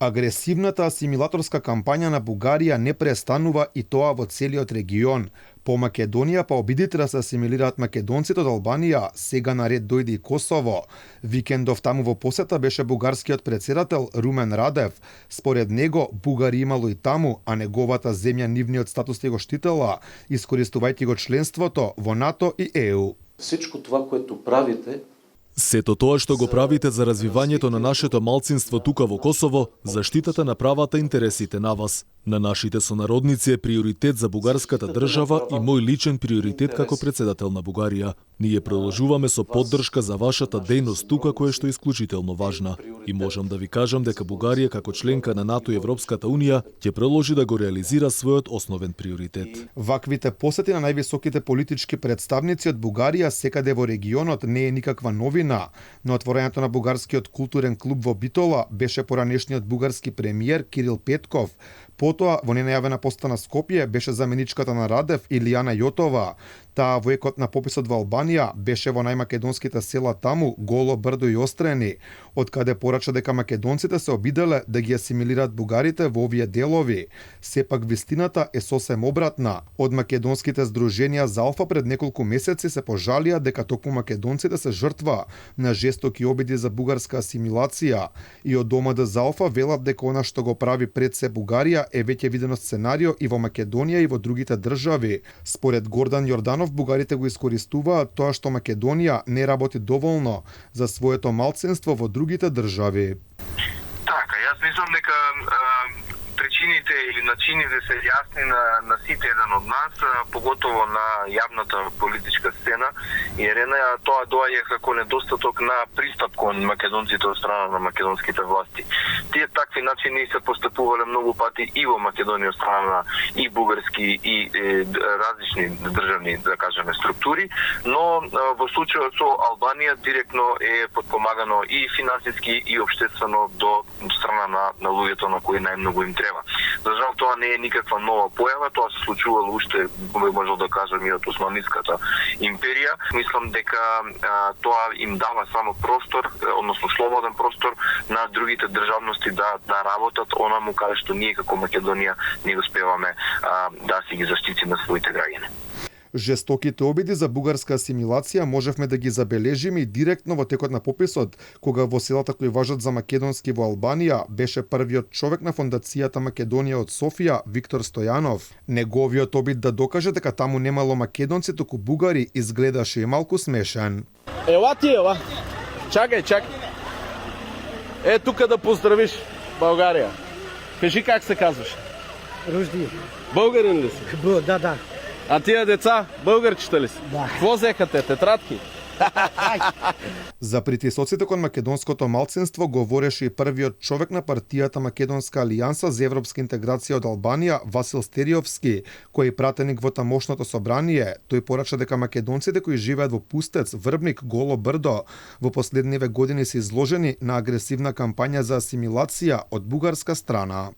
Агресивната асимилаторска кампања на Бугарија не престанува и тоа во целиот регион. По Македонија па обидите да се асимилираат македонците од Албанија, сега на ред дојде и Косово. Викендов таму во посета беше бугарскиот претседател Румен Радев. Според него, бугари имало и таму, а неговата земја нивниот статус го штитела, искористувајќи го членството во НАТО и ЕУ. Всичко това, което правите, сето тоа што го правите за развивањето на нашето малцинство тука во Косово, заштитата на правата интересите на вас, на нашите сонародници е приоритет за бугарската држава и мој личен приоритет како претседател на Бугарија. Ние продолжуваме со поддршка за вашата дејност тука, која што е исклучително важна. И можам да ви кажам дека Бугарија како членка на НАТО и Европската Унија ќе продолжи да го реализира својот основен приоритет. Ваквите посети на највисоките политички представници од Бугарија секаде во регионот не е никаква новина, но отворањето на бугарскиот културен клуб во Битола беше поранешниот бугарски премиер Кирил Петков. Потоа, во ненајавена посета на Скопје, беше заменичката на Радев Илијана Јотова. Таа во екот на пописот во Албанија беше во најмакедонските села таму, Голо Брдо и Острени, од каде порача дека македонците се обиделе да ги асимилираат бугарите во овие делови. Сепак вистината е сосем обратна. Од македонските здруженија за Алфа пред неколку месеци се пожалија дека токму македонците се жртва на жестоки обиди за бугарска асимилација. И од ДОМД за Алфа велат дека она што го прави пред се Бугарија е веќе видено сценарио и во Македонија и во другите држави. Според Гордан Јорданов, бугарите го искористуваат тоа што Македонија не работи доволно за своето малцинство во другите држави. Така, јас мислам дека причините или начините се јасни на сите еден од нас, поготово на јавната политичка сцена и арена, тоа доаѓа како недостаток на пристап кон македонците од страна на македонските власти. Тие такви начини се постапувале многу пати и во Македонија од страна на и бугарски и различни државни, да кажеме, структури, но во случајот со Албанија директно е подпомагано и финансиски и општествено до страна на луѓето на кои најмногу им треба. За жал тоа не е никаква нова појава, тоа се случувало уште, можел да кажам, и од Османиската империја. Мислам дека тоа им дава само простор, односно слободен простор на другите државности да работат онаму каде што ние како Македонија не успеваме да си ги заштитиме своите граѓани. Жестоките обиди за бугарска асимилација можевме да ги забележиме и директно во текот на пописот, кога во селата кои важат за македонски во Албанија беше првиот човек на фондацијата Македонија од Софија, Виктор Стојанов. Неговиот обид да докаже дека таму немало македонци, туку бугари, изгледаше и малку смешен. Ела ти, ела. Чакај. Тука да поздравиш Българија. Кажи как се казваш? Ружди. Българин ли си? Да. А тие деца, българчета ли си? Да. Какво взеха те, тетрадки? За притисоците кон македонското малцинство говореше и првиот човек на партијата Македонска алијанса за европска интеграција од Албанија, Васил Стериовски, кој е пратеник во тамошното собрание. Тој порача дека македонците кои живеат во Пустец, Врбник, Голо Брдо во последниве години се изложени на агресивна кампања за асимилација од бугарска страна.